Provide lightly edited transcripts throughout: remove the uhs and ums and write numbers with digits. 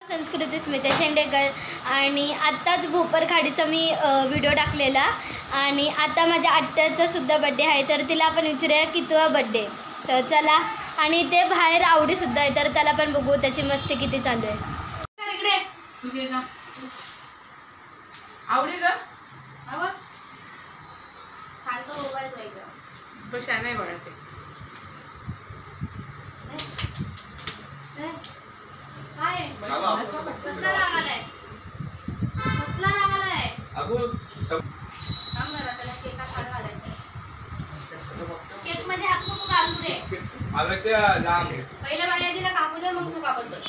संस्कृती स्मिता शेंडेकर आणि आत्ताच भोपर खाडीचा मी व्हिडिओ टाकलेला आणि आता माझ्या आत्याचा सुद्धा बड्डे आहे तर तिला आपण विचारूया कितवा बड्डे. तर चला आणि ते बाहेर आवडीसुद्धा आहे तर त्याला पण बघू त्याची मस्ती किती चालू आहे. इकडे आवडी का खालचा मोबाईल तो शान आहे बघा ते केक मध्ये हात नको घालू रे. पहिल्या बाया तिला कापू दे मग तू कापत बस.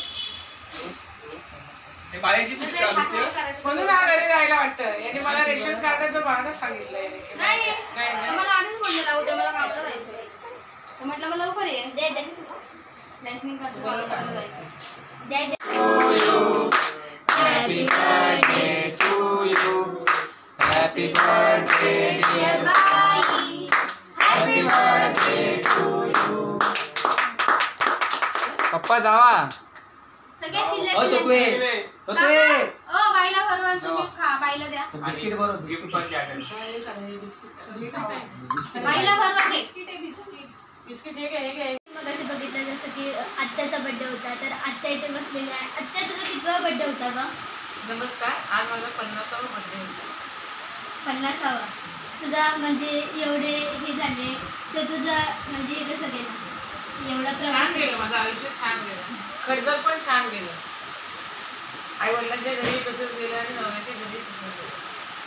म्हणून हा घरी राहायला वाटतं. याने मला रेशन कार्डाचं बहाणा सांगितलंय. नाही मला आधीच बोललेला उद्या मला कामाला जायचंय तर म्हटलं मला लवकर ये. दे दे रेशन कार्ड काढलं जायचं. दे दे. Happy birthday to you. Happy birthday dear Bai. Happy birthday to you. पप्पा जावा. सगळे चिल्ले ओ तोतवे तोतवे ओ बाईला भरवा तुम्ही खा. बाईला द्या बिस्किट भरो. बिस्किट पण द्या. बाईला भरवा घे. बिस्किट हे मग असं बघितलं जसं की आत्याचा बर्थडे होता तर आत्या इथे बसलेल्या आहे. आत्या तुझा कितवा बर्थडे होता ग? नमस्कार. आज माझा 50वा बर्थडे होता. 50वा. तुझा म्हणजे एवढे हे झाले तर तुझा म्हणजे हे कसं गेलं एवढा प्रवास? छान गेलं. माझं आयुष्य छान गेलं. खर्च पण छान गेलं. आई वडिलांच्या घरी तसंच गेलं आणि नवऱ्याच्या घरी तसंच गेलं.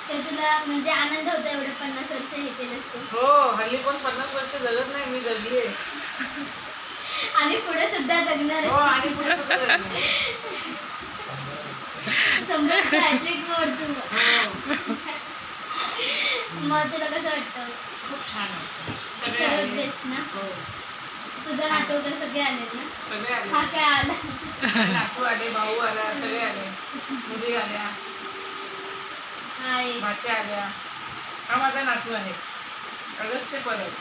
तर तुला म्हणजे आनंद होता एवढं 50 वर्ष हे केलं असतं? हो. हल्ली पण 50 वर्ष जगत नाही. मी जगली आहे आणि पुढे सुद्धा जगणार हो. आणि पुढे सुद्धा जगणार. समज हॅट्रिक मोड तू. मग तुला कसं वाटतं? खूप छान वाटतं. सर्वात बेस्ट ना? हो. तुझा नातू वगैरे सगळे आलेत ना? सगळे आले. हा काय आला? नातू आले, भाऊ आला, सगळे आले. मुली आल्या, हाय. भाच्या आल्या. हा माझा नातू आहे अगस्त्य परब.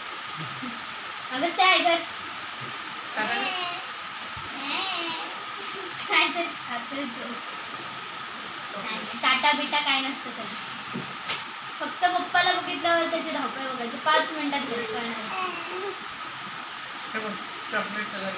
अगस्त्य आहे का? कारण काय तर टाटा बिटा काय नसतं कधी. फक्त पप्पाला बघितल्यावर त्याची धावपळ बघायची 5 मिनिटात घरी कळणार. चॉकलेट सगळं